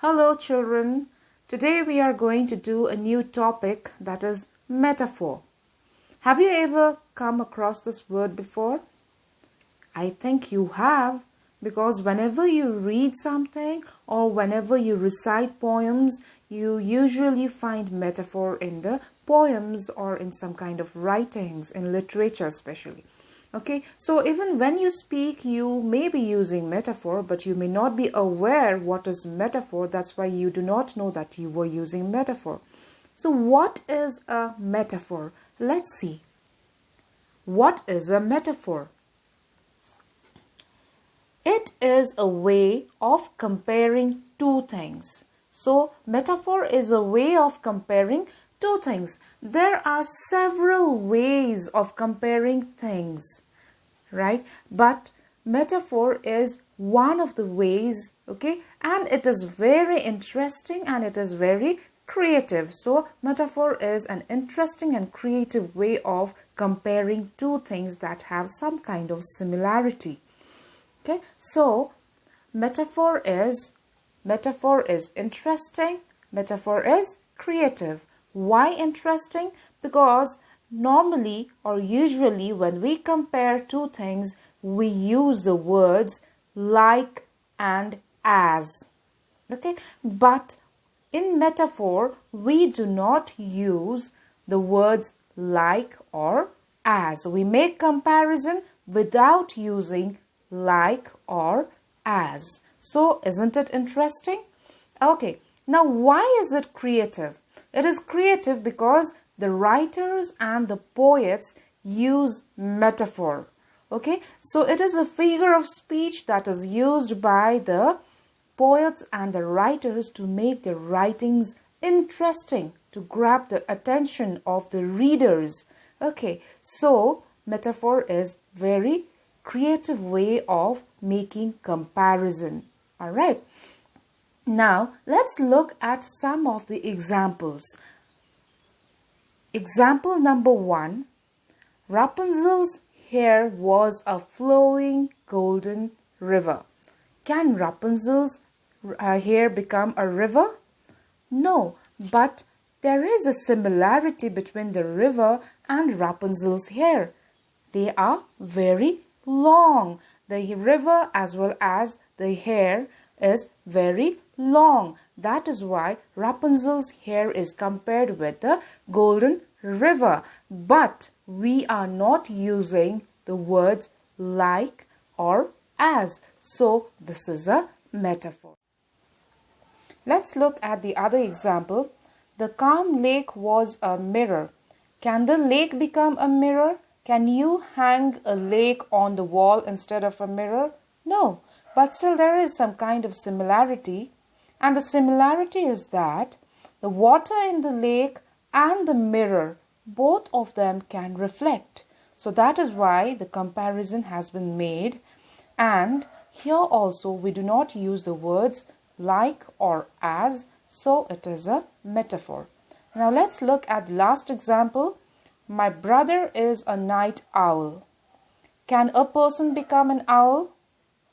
Hello children, today we are going to do a new topic, that is metaphor. Have you ever come across this word before? I think you have, because whenever you read something or whenever you recite poems, you usually find metaphor in the poems or in some kind of writings, in literature especially. Okay, so even when you speak, you may be using metaphor, but you may not be aware what is metaphor. That's why you do not know that you were using metaphor. So what is a metaphor? Let's see. What is a metaphor? It is a way of comparing two things. So metaphor is a way of comparing two things. There are several ways of comparing things, right? But metaphor is one of the ways, okay? And it is very interesting and it is very creative. So metaphor is an interesting and creative way of comparing two things that have some kind of similarity. Okay, so metaphor is interesting, metaphor is creative. Why interesting? Because normally or usually when we compare two things, we use the words like and as. Okay, but in metaphor, we do not use the words like or as. We make comparison without using like or as. So isn't it interesting? Okay, now why is it creative? It is creative because the writers and the poets use metaphor. Okay, so it is a figure of speech that is used by the poets and the writers to make their writings interesting, to grab the attention of the readers. Okay, so metaphor is very creative way of making comparison. All right. Now, let's look at some of the examples. Example number 1. Rapunzel's hair was a flowing golden river. Can Rapunzel's hair become a river? No, but there is a similarity between the river and Rapunzel's hair. They are very long. The river as well as the hair is very long. That is why Rapunzel's hair is compared with the golden river. But we are not using the words like or as. So this is a metaphor. Let's look at the other example. The calm lake was a mirror. Can the lake become a mirror? Can you hang a lake on the wall instead of a mirror? No, but still there is some kind of similarity. And the similarity is that the water in the lake and the mirror, both of them can reflect. So that is why the comparison has been made. And here also we do not use the words like or as, so it is a metaphor. Now let's look at the last example. My brother is a night owl. Can a person become an owl?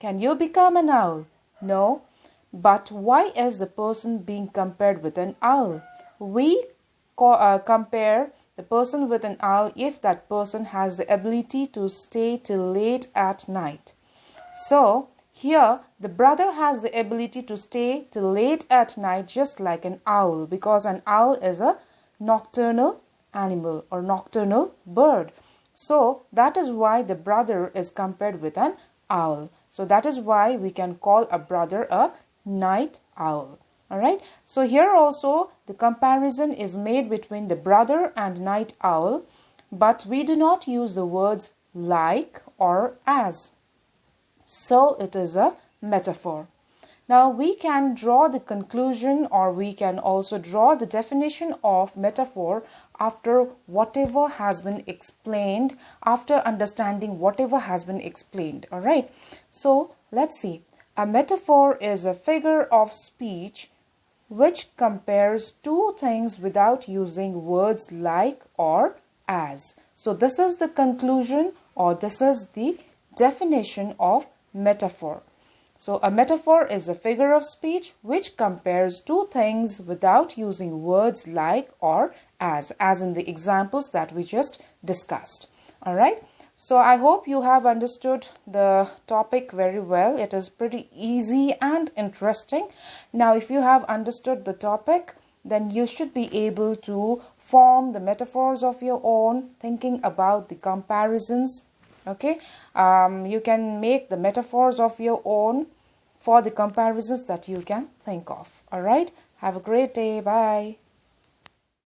Can you become an owl? No. But why is the person being compared with an owl? We compare the person with an owl if that person has the ability to stay till late at night. So here the brother has the ability to stay till late at night just like an owl, because an owl is a nocturnal animal or nocturnal bird. So that is why the brother is compared with an owl. So that is why we can call a brother a night owl. Alright, so here also the comparison is made between the brother and night owl, but we do not use the words like or as. So it is a metaphor. Now we can draw the conclusion, or we can also draw the definition of metaphor after whatever has been explained, after understanding whatever has been explained. All right. So let's see. A metaphor is a figure of speech which compares two things without using words like or as. So this is the conclusion, or this is the definition of metaphor. So a metaphor is a figure of speech which compares two things without using words like or as in the examples that we just discussed. All right. So I hope you have understood the topic very well. It is pretty easy and interesting. Now, if you have understood the topic, then you should be able to form the metaphors of your own, thinking about the comparisons. Okay, you can make the metaphors of your own for the comparisons that you can think of. All right, have a great day. Bye.